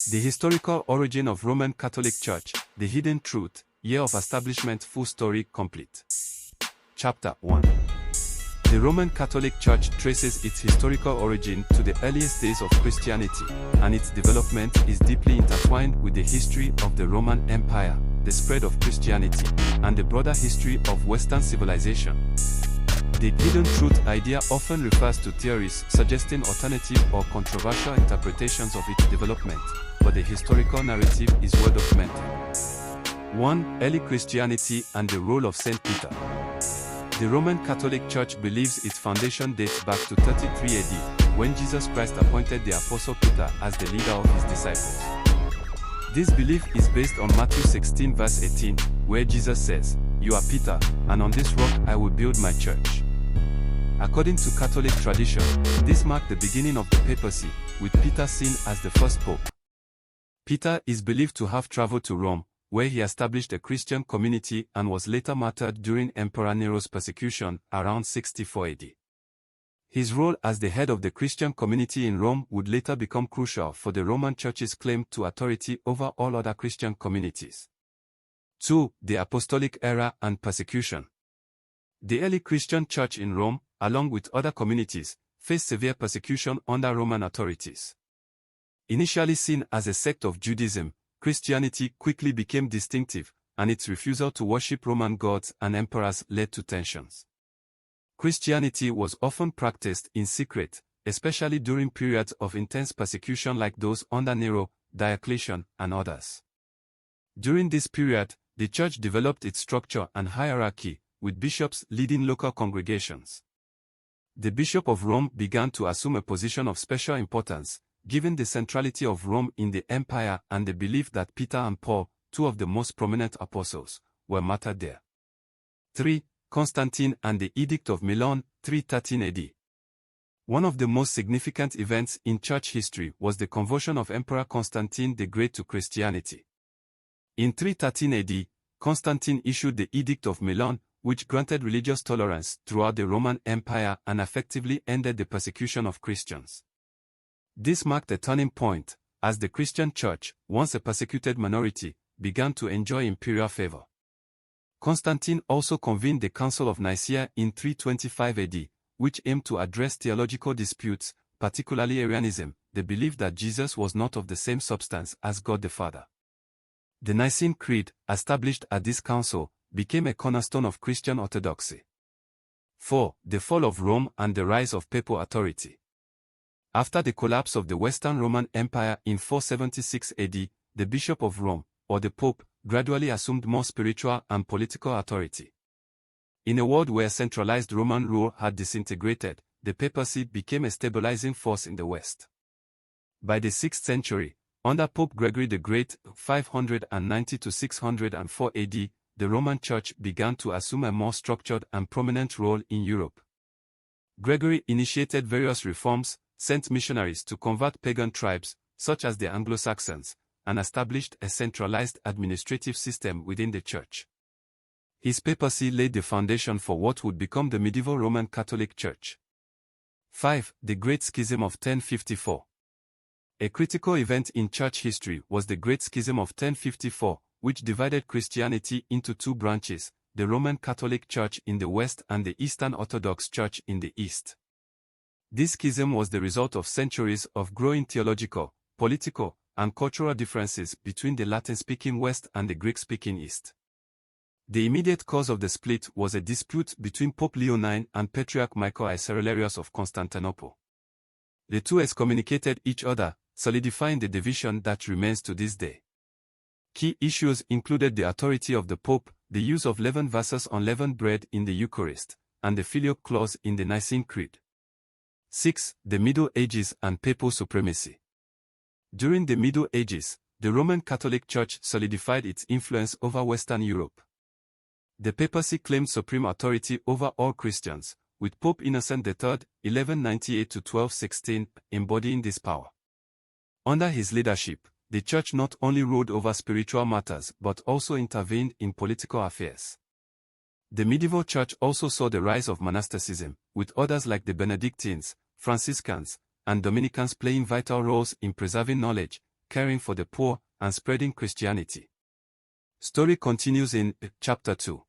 The historical origin of Roman Catholic Church, the hidden truth, year of establishment, full story complete. Chapter 1. The Roman Catholic Church traces its historical origin to the earliest days of Christianity, and its development is deeply intertwined with the history of the Roman Empire, the spread of Christianity, and the broader history of Western civilization. The hidden truth idea often refers to theories suggesting alternative or controversial interpretations of its development, but the historical narrative is well documented. 1. Early Christianity and the role of Saint Peter. The Roman Catholic Church believes its foundation dates back to 33 AD, when Jesus Christ appointed the Apostle Peter as the leader of his disciples. This belief is based on Matthew 16 verse 18, where Jesus says, "You are Peter, and on this rock I will build my church." According to Catholic tradition, this marked the beginning of the papacy, with Peter seen as the first pope. Peter is believed to have traveled to Rome, where he established a Christian community and was later martyred during Emperor Nero's persecution around 64 AD. His role as the head of the Christian community in Rome would later become crucial for the Roman Church's claim to authority over all other Christian communities. 2. The Apostolic era and persecution. The early Christian Church in Rome, along with other communities, faced severe persecution under Roman authorities. Initially seen as a sect of Judaism, Christianity quickly became distinctive, and its refusal to worship Roman gods and emperors led to tensions. Christianity was often practiced in secret, especially during periods of intense persecution like those under Nero, Diocletian, and others. During this period, the church developed its structure and hierarchy, with bishops leading local congregations. The Bishop of Rome began to assume a position of special importance, given the centrality of Rome in the empire and the belief that Peter and Paul, two of the most prominent apostles, were martyred there. 3. Constantine and the Edict of Milan, 313 AD. One of the most significant events in church history was the conversion of Emperor Constantine the Great to Christianity. In 313 AD, Constantine issued the Edict of Milan, which granted religious tolerance throughout the Roman Empire and effectively ended the persecution of Christians. This marked a turning point, as the Christian Church, once a persecuted minority, began to enjoy imperial favor. Constantine also convened the Council of Nicaea in 325 AD, which aimed to address theological disputes, particularly Arianism, the belief that Jesus was not of the same substance as God the Father. The Nicene Creed, established at this council, became a cornerstone of Christian orthodoxy. 4. The fall of Rome and the rise of papal authority. After the collapse of the Western Roman Empire in 476 AD, the Bishop of Rome, or the Pope, gradually assumed more spiritual and political authority. In a world where centralized Roman rule had disintegrated, the papacy became a stabilizing force in the West. By the 6th century, under Pope Gregory the Great, 590 to 604 AD, the Roman Church began to assume a more structured and prominent role in Europe. Gregory initiated various reforms, sent missionaries to convert pagan tribes, such as the Anglo-Saxons, and established a centralized administrative system within the Church. His papacy laid the foundation for what would become the medieval Roman Catholic Church. 5. The Great Schism of 1054. A critical event in church history was the Great Schism of 1054, which divided Christianity into two branches, the Roman Catholic Church in the West and the Eastern Orthodox Church in the East. This schism was the result of centuries of growing theological, political, and cultural differences between the Latin-speaking West and the Greek-speaking East. The immediate cause of the split was a dispute between Pope Leo IX and Patriarch Michael I Cerularius of Constantinople. The two excommunicated each other, solidifying the division that remains to this day. Key issues included the authority of the Pope, the use of leaven versus unleavened bread in the Eucharist, and the Filioque clause in the Nicene Creed. 6. The Middle Ages and papal supremacy. During the Middle Ages, the Roman Catholic Church solidified its influence over Western Europe. The papacy claimed supreme authority over all Christians, with Pope Innocent III, 1198 to 1216, embodying this power. Under his leadership, the Church not only ruled over spiritual matters but also intervened in political affairs. The medieval Church also saw the rise of monasticism, with orders like the Benedictines, Franciscans, and Dominicans playing vital roles in preserving knowledge, caring for the poor, and spreading Christianity. Story continues in chapter 2.